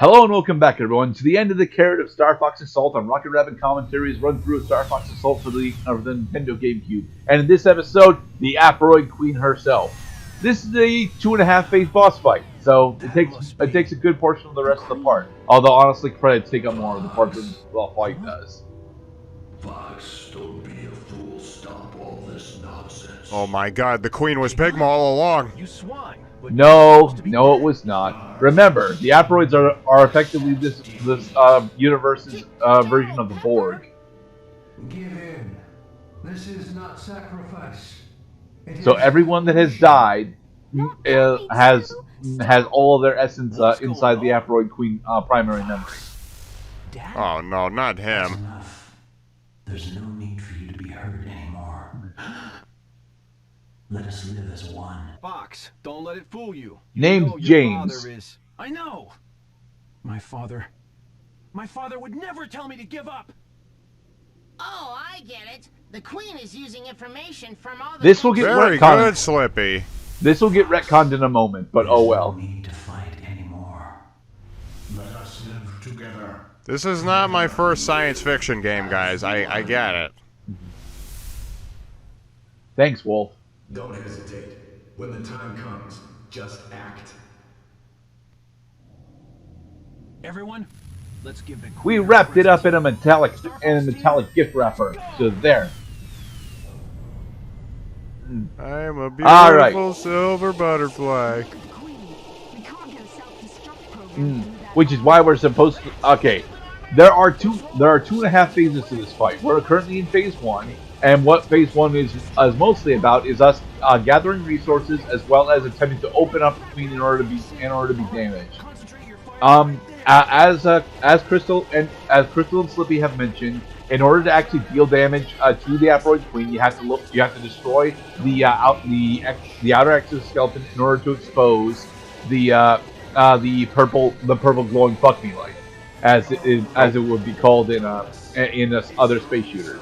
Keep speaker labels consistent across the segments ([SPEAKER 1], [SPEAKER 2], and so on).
[SPEAKER 1] Hello and welcome back, everyone, to the end of the carrot of StarFox Assault on Rocket Rabbit Commentaries, run through of StarFox Assault for the Nintendo GameCube. And in this episode, the Aparoid Queen herself. This is the 2.5 phase boss fight, so it takes a good portion of the rest of the part. Although honestly, credits take up more of the part than the fight does.
[SPEAKER 2] Fox, don't be a fool. Stop all this nonsense.
[SPEAKER 3] Oh my God, the Queen was Pigma all along.
[SPEAKER 4] You swine.
[SPEAKER 1] No, it was not. Remember, the Aparoids are effectively this universe's version of the Borg.
[SPEAKER 2] Give in. This is not sacrifice.
[SPEAKER 1] So everyone that has died has all of their essence inside the Aparoid Queen primary memory.
[SPEAKER 4] Dad?
[SPEAKER 3] Oh no, not him.
[SPEAKER 2] Enough. There's no need for you to be hurt anymore. Let us live as one.
[SPEAKER 4] Fox, don't let it fool you.
[SPEAKER 1] Name's
[SPEAKER 4] know your
[SPEAKER 1] James.
[SPEAKER 4] father is. I know. My father would never tell me to give up.
[SPEAKER 5] Oh, I get it. The Queen is using information from all the...
[SPEAKER 1] This will get
[SPEAKER 3] Very
[SPEAKER 1] retconned.
[SPEAKER 3] good, Slippy.
[SPEAKER 1] This will get retconned in a moment, but oh well.
[SPEAKER 2] No need to fight anymore. Let us live together.
[SPEAKER 3] This is not my first science fiction game, guys. I get it.
[SPEAKER 1] Thanks, Wolf.
[SPEAKER 6] Don't hesitate. When the time comes, just act.
[SPEAKER 4] Everyone, let's give the
[SPEAKER 1] We
[SPEAKER 4] Queen
[SPEAKER 1] wrapped it up in a
[SPEAKER 4] presents.
[SPEAKER 1] metallic gift wrapper. So there.
[SPEAKER 3] I'm a beautiful
[SPEAKER 1] All right.
[SPEAKER 3] silver butterfly.
[SPEAKER 1] Which is why we're supposed to. Okay, there are 2.5 phases to this fight. We're currently in phase 1, and what phase 1 is mostly about is us gathering resources as well as attempting to open up the Queen in order to be damaged. As Crystal and Slippy have mentioned, in order to actually deal damage to the Aparoid Queen, you have to destroy the outer exoskeleton in order to expose the purple glowing fuck me light, as it would be called in other space shooters.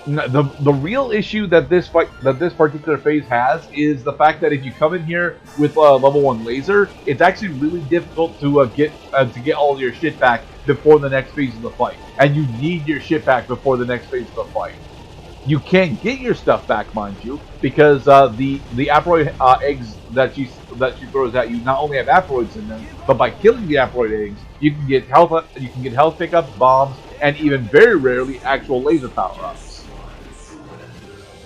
[SPEAKER 1] The real issue that this particular phase has is the fact that if you come in here with a level 1 laser, it's actually really difficult to get all your shit back before the next phase of the fight, and you need your shit back before the next phase of the fight. You can't get your stuff back, mind you, because the Aparoid eggs that she throws at you not only have Aparoids in them, but by killing the Aparoid eggs, you can get health pickups, bombs, and even very rarely actual laser power-ups.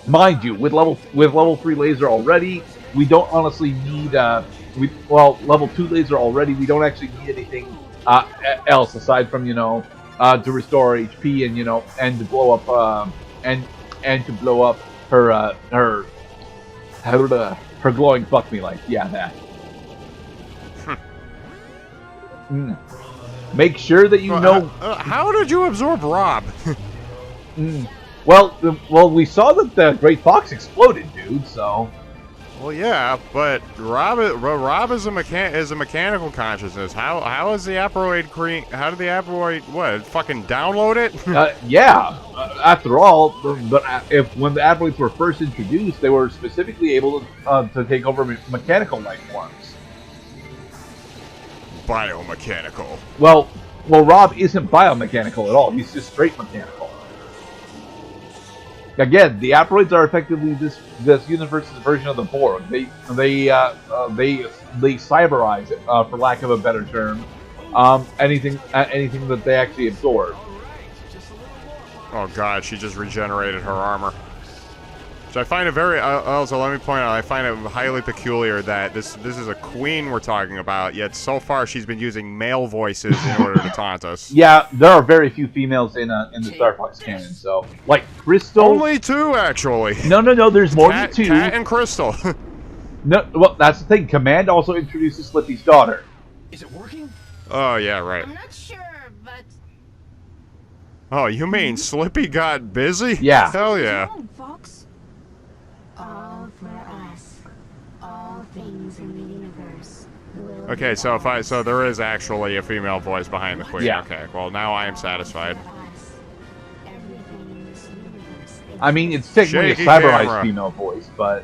[SPEAKER 1] Mind you, with level 3 laser already, we don't honestly need level 2 laser already. We don't actually need anything else aside from to restore HP and to blow up and to blow up her glowing fuck me light. Yeah, that. Make sure that you know.
[SPEAKER 3] How did you absorb Rob?
[SPEAKER 1] Well, we saw that the Great Fox exploded, dude. So.
[SPEAKER 3] Well, yeah, but Rob is a mechanical consciousness. How is the Aparoid Queen? How did the Aparoid fucking download it?
[SPEAKER 1] Yeah. After all, when the Aparoids were first introduced, they were specifically able to take over mechanical life forms.
[SPEAKER 3] Biomechanical.
[SPEAKER 1] Well, Rob isn't biomechanical at all. He's just straight mechanical. Again, the Aparoids are effectively this universe's version of the Borg. They cyberize it, for lack of a better term. Anything that they actually absorb.
[SPEAKER 3] Oh God, she just regenerated her armor. So I find it very. Also, let me point out, I find it highly peculiar that this is a queen we're talking about. Yet so far she's been using male voices in order to taunt us.
[SPEAKER 1] Yeah, there are very few females in the StarFox canon. So, like Crystal.
[SPEAKER 3] Only 2, actually.
[SPEAKER 1] No. There's more than 2.
[SPEAKER 3] Cat and Crystal.
[SPEAKER 1] No, well, that's the thing. Command also introduces Slippy's daughter.
[SPEAKER 4] Is it working?
[SPEAKER 3] Oh yeah, right.
[SPEAKER 5] I'm not sure, but...
[SPEAKER 3] Oh, you mean Slippy got busy?
[SPEAKER 1] Yeah.
[SPEAKER 3] Hell yeah.
[SPEAKER 7] Fox? All for us. All things in the universe.
[SPEAKER 3] Okay, so there is actually a female voice behind the Queen.
[SPEAKER 1] Yeah.
[SPEAKER 3] Okay, well now I am satisfied.
[SPEAKER 1] I mean, it's technically a
[SPEAKER 3] Shaky
[SPEAKER 1] cyberized
[SPEAKER 3] camera.
[SPEAKER 1] female voice, but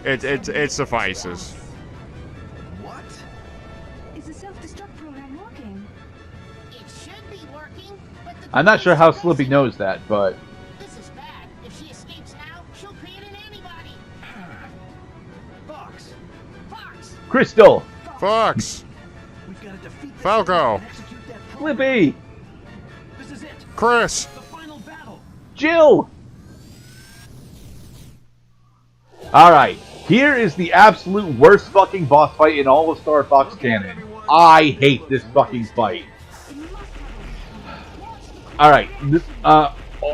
[SPEAKER 3] It suffices.
[SPEAKER 4] What?
[SPEAKER 7] the self-destruct program working?
[SPEAKER 5] It should be working, but the
[SPEAKER 1] I'm not sure how
[SPEAKER 5] Queen's
[SPEAKER 1] Slippy
[SPEAKER 5] frozen.
[SPEAKER 1] knows that, but
[SPEAKER 5] This is bad. If she escapes now, she'll create an antibody.
[SPEAKER 4] Fox,
[SPEAKER 5] Fox!
[SPEAKER 1] Crystal,
[SPEAKER 3] Fox!
[SPEAKER 4] we've got to defeat this
[SPEAKER 3] Falco.
[SPEAKER 4] and execute that program.
[SPEAKER 1] Slippy,
[SPEAKER 4] This is it.
[SPEAKER 3] Chris!
[SPEAKER 4] The final battle.
[SPEAKER 1] Jill. All right, here is the absolute worst fucking boss fight in all of Star Fox canon. I hate this fucking fight. All right, this,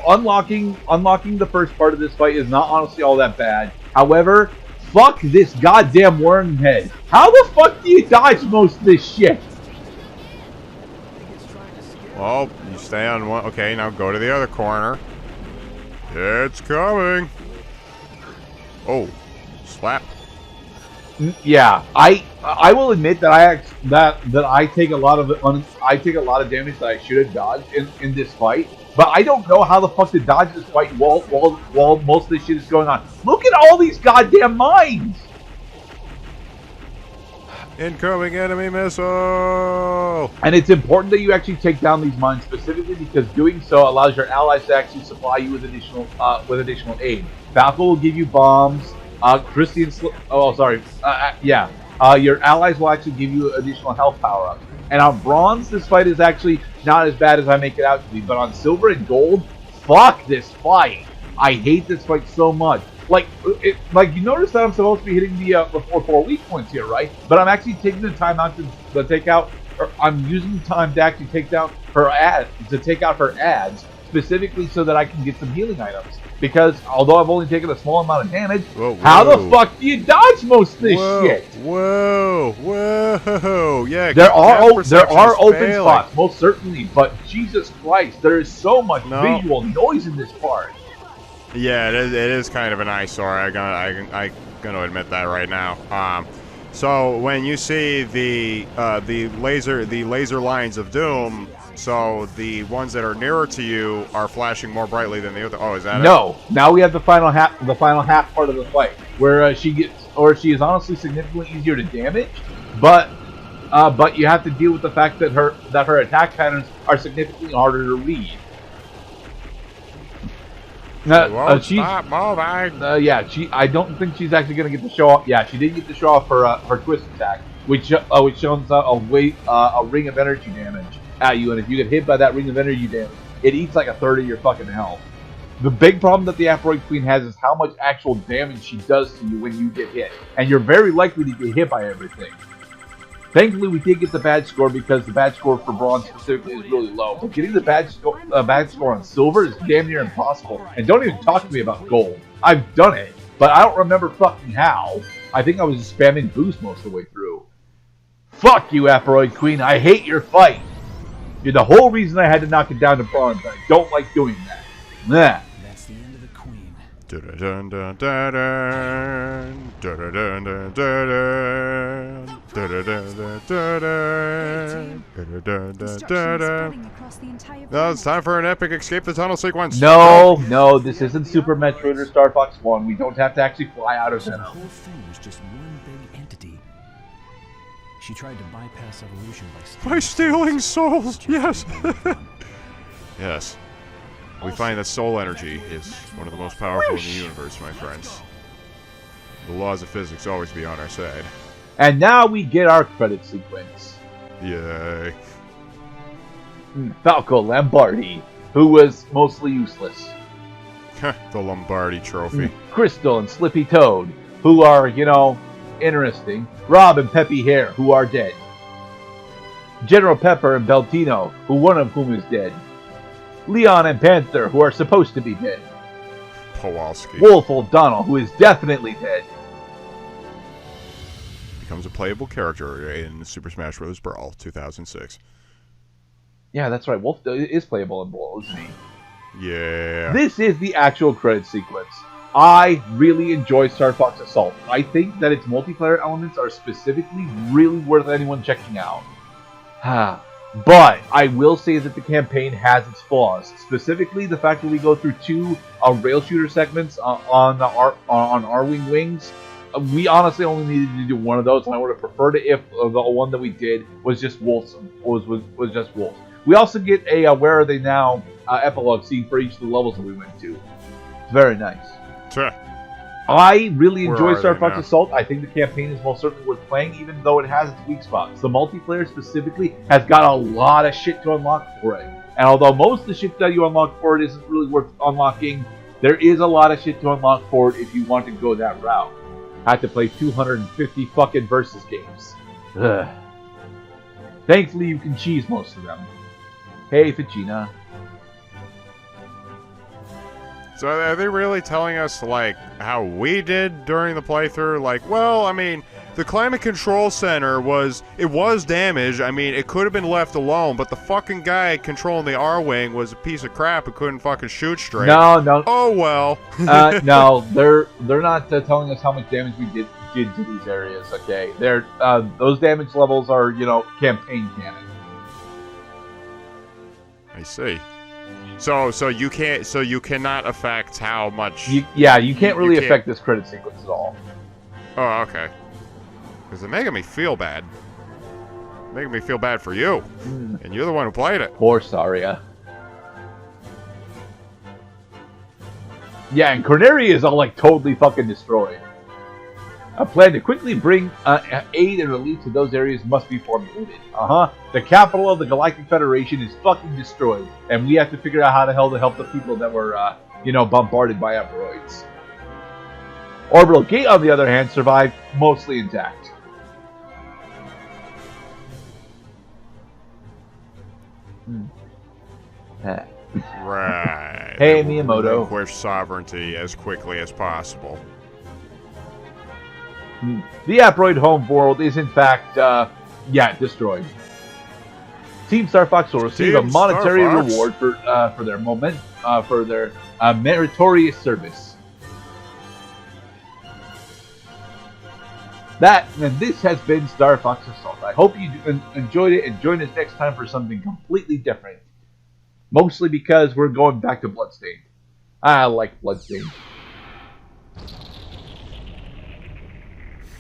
[SPEAKER 1] unlocking the first part of this fight is not honestly all that bad. However, fuck this goddamn worm head. How the fuck do you dodge most of this shit?
[SPEAKER 3] Well, you stay on one. Okay, now go to the other corner. It's coming. Oh, slap.
[SPEAKER 1] Yeah, I will admit that I take a lot of damage that I should have dodged in this fight, but I don't know how the fuck to dodge this fight while most of this shit is going on. Look at all these goddamn mines.
[SPEAKER 3] Incoming enemy missile.
[SPEAKER 1] And it's important that you actually take down these mines specifically because doing so allows your allies to actually supply you with additional aid. Falco will give you bombs. Your allies will actually give you additional health power-ups. And on bronze, this fight is actually not as bad as I make it out to be. But on silver and gold, fuck this fight. I hate this fight so much. Like you notice that I'm supposed to be hitting the 4 weak points here, right? But I'm actually taking the time out to take out, or I'm using the time to actually take out her ads, specifically so that I can get some healing items. Because although I've only taken a small amount of damage, how the fuck do you dodge most of this shit?
[SPEAKER 3] Whoa! Yeah,
[SPEAKER 1] there are open
[SPEAKER 3] failing.
[SPEAKER 1] spots, most certainly, but Jesus Christ, there is so much visual noise in this part.
[SPEAKER 3] Yeah, it is kind of an eyesore. I'm gonna admit that right now. So when you see the laser lines of doom, so the ones that are nearer to you are flashing more brightly than the other. Oh, is that
[SPEAKER 1] No. Now we have the final half part of the fight, where she is honestly significantly easier to damage, but you have to deal with the fact that her attack patterns are significantly harder to read.
[SPEAKER 3] Stop moving.
[SPEAKER 1] I don't think she's actually going to get to show off. Yeah, she did get to show off her twist attack, which shows a ring of energy damage at you, and if you get hit by that ring of energy damage, it eats like a third of your fucking health. The big problem that the Aparoid Queen has is how much actual damage she does to you when you get hit, and you're very likely to get hit by everything. Thankfully, we did get the badge score because the badge score for bronze specifically is really low. But getting the badge score on silver is damn near impossible. And don't even talk to me about gold. I've done it, but I don't remember fucking how. I think I was just spamming boost most of the way through. Fuck you, Aparoid Queen. I hate your fight. You're the whole reason I had to knock it down to bronze. I don't like doing that. Nah.
[SPEAKER 4] That's the end of the Queen.
[SPEAKER 3] Now it's time for an epic escape the tunnel sequence.
[SPEAKER 1] No, this isn't Super Metroid or Star Fox 1. We don't have to actually fly out of
[SPEAKER 4] So
[SPEAKER 1] them.
[SPEAKER 4] the whole thing was just one big entity. She tried to bypass evolution
[SPEAKER 3] By stealing souls. Yes. Yes. We find that soul energy is one of the most powerful in the universe, my friends. The laws of physics always be on our side.
[SPEAKER 1] And now we get our credit sequence.
[SPEAKER 3] Yay.
[SPEAKER 1] Falco Lombardi, who was mostly useless.
[SPEAKER 3] The Lombardi trophy.
[SPEAKER 1] Crystal and Slippy Toad, who are, interesting. Rob and Peppy Hare, who are dead. General Pepper and Beltino, one of whom is dead. Leon and Panther, who are supposed to be dead.
[SPEAKER 3] Kowalski.
[SPEAKER 1] Wolf O'Donnell, who is definitely dead.
[SPEAKER 3] Becomes a playable character in Super Smash Bros. Brawl 2006.
[SPEAKER 1] Yeah, that's right. Wolf is playable in Brawl, isn't he?
[SPEAKER 3] Yeah.
[SPEAKER 1] This is the actual credit sequence. I really enjoy StarFox Assault. I think that its multiplayer elements are specifically really worth anyone checking out. But I will say that the campaign has its flaws. Specifically, the fact that we go through two rail shooter segments on Arwing Wings we honestly only needed to do one of those, and I would have preferred it if the one that we did was just wolves. Was just wolves. We also get a "Where Are They Now" epilogue scene for each of the levels that we went to. It's very nice.
[SPEAKER 3] Sure.
[SPEAKER 1] I really enjoy
[SPEAKER 3] Where are they
[SPEAKER 1] StarFox
[SPEAKER 3] now?
[SPEAKER 1] Assault. I think the campaign is most certainly worth playing, even though it has its weak spots. The multiplayer specifically has got a lot of shit to unlock for it. And although most of the shit that you unlock for it isn't really worth unlocking, there is a lot of shit to unlock for it if you want to go that route. I had to play 250 fucking versus games. Ugh. Thankfully, you can cheese most of them. Hey, Ficina.
[SPEAKER 3] So are they really telling us, like, how we did during the playthrough? Like, well, I mean, the Climate Control Center was damaged. I mean, it could have been left alone, but the fucking guy controlling the R-Wing was a piece of crap who couldn't fucking shoot straight.
[SPEAKER 1] No.
[SPEAKER 3] Oh, well.
[SPEAKER 1] No, they're not telling us how much damage we did to these areas, okay? Those damage levels are, campaign canon.
[SPEAKER 3] I see. So you cannot affect how much.
[SPEAKER 1] You can't really affect this credit sequence at all.
[SPEAKER 3] Oh, okay. Because they're making me feel bad. Making me feel bad for you, and you're the one who played it.
[SPEAKER 1] Poor Saria. Yeah, and Corneria is all like totally fucking destroyed. A plan to quickly bring aid and relief to those areas must be formulated. The capital of the Galactic Federation is fucking destroyed, and we have to figure out how the hell to help the people that were, bombarded by Aparoids. Orbital Gate, on the other hand, survived mostly intact.
[SPEAKER 3] Right.
[SPEAKER 1] Hey,
[SPEAKER 3] They will
[SPEAKER 1] Miyamoto.
[SPEAKER 3] relinquish sovereignty as quickly as possible.
[SPEAKER 1] The Aparoid Homeworld is in fact, destroyed. Team StarFox will receive a
[SPEAKER 3] Team
[SPEAKER 1] monetary
[SPEAKER 3] StarFox.
[SPEAKER 1] reward for their meritorious service. And this has been StarFox Assault. I hope you enjoyed it and join us next time for something completely different. Mostly because we're going back to Bloodstained. I like Bloodstained.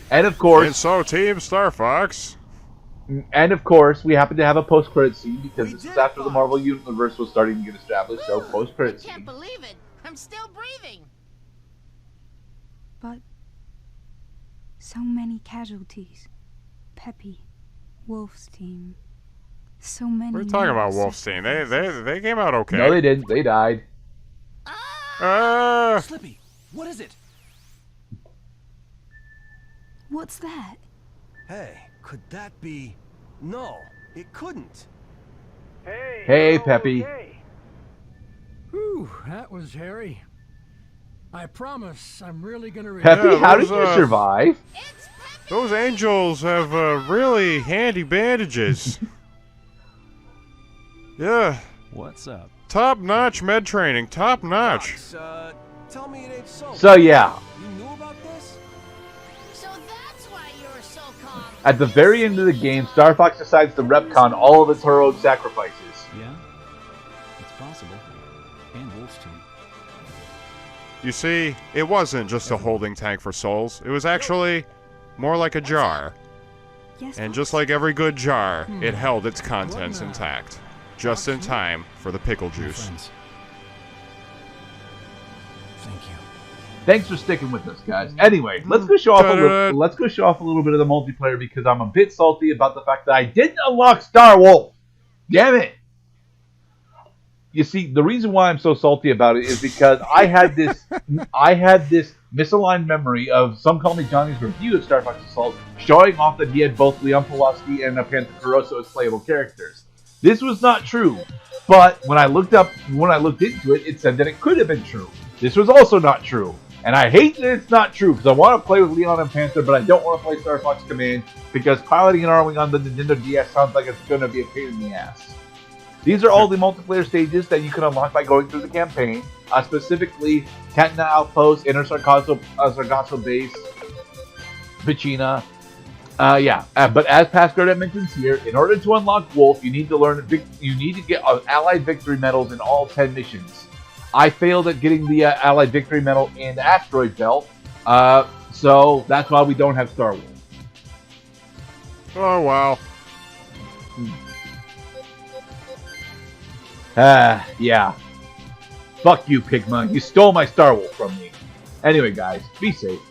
[SPEAKER 1] And of course...
[SPEAKER 3] And so, Team StarFox...
[SPEAKER 1] And of course, we happen to have a post-credit scene because this is after the Marvel Universe was starting to get established, so post-credit
[SPEAKER 5] I can't
[SPEAKER 1] scene.
[SPEAKER 5] believe it. I'm still breathing.
[SPEAKER 8] But so many casualties. Peppy, Wolf's team. So many.
[SPEAKER 3] We're talking about Wolfstein. They came out okay.
[SPEAKER 1] No, they didn't. They died.
[SPEAKER 4] Slippy, what is it?
[SPEAKER 8] What's that?
[SPEAKER 4] Hey, could that be? No, it couldn't.
[SPEAKER 1] Hey, Peppy.
[SPEAKER 9] Whew, that was hairy. I promise I'm really gonna
[SPEAKER 1] Peppy,
[SPEAKER 3] Yeah,
[SPEAKER 1] how did
[SPEAKER 3] those,
[SPEAKER 1] you survive?
[SPEAKER 3] Those angels have really handy bandages. Yeah.
[SPEAKER 4] What's up?
[SPEAKER 3] Top-notch med training. Top-notch.
[SPEAKER 4] Tell me it ain't so.
[SPEAKER 1] So yeah,
[SPEAKER 4] You knew about this?
[SPEAKER 5] So that's why you're so calm.
[SPEAKER 1] at the very end of the game, StarFox decides to retcon all of its heroic sacrifices.
[SPEAKER 4] Yeah, it's possible. And Wolf's team.
[SPEAKER 3] You see, it wasn't just a holding tank for souls. It was actually more like a jar.
[SPEAKER 8] Yes.
[SPEAKER 3] And
[SPEAKER 8] Wolf?
[SPEAKER 3] just like every good jar, it held its contents intact. Just in time for the pickle
[SPEAKER 4] My
[SPEAKER 3] juice.
[SPEAKER 4] friends. Thank you.
[SPEAKER 1] Thanks for sticking with us, guys. Anyway, let's go show off a little bit of the multiplayer because I'm a bit salty about the fact that I didn't unlock Star Wolf. Damn it! You see, the reason why I'm so salty about it is because I had this misaligned memory of Some Call Me Johnny's review of Star Fox Assault showing off that he had both Leon Pulaski and Panther Caruso as playable characters. This was not true, but when I looked into it, it said that it could have been true. This was also not true. And I hate that it's not true, because I want to play with Leon and Panther, but I don't want to play Star Fox Command, because piloting an R-Wing on the Nintendo DS sounds like it's going to be a pain in the ass. These are all the multiplayer stages that you can unlock by going through the campaign, specifically Cantina Outpost, Inner Sargasso Base, Vicina. But as past Gerdat mentions here, in order to unlock Wolf, you need to get Allied Victory Medals in all 10 missions. I failed at getting the Allied Victory Medal in the Asteroid Belt, So that's why we don't have Star Wars.
[SPEAKER 3] Oh, wow.
[SPEAKER 1] Yeah. Fuck you, Pigma. You stole my Star Wolf from me. Anyway, guys, be safe.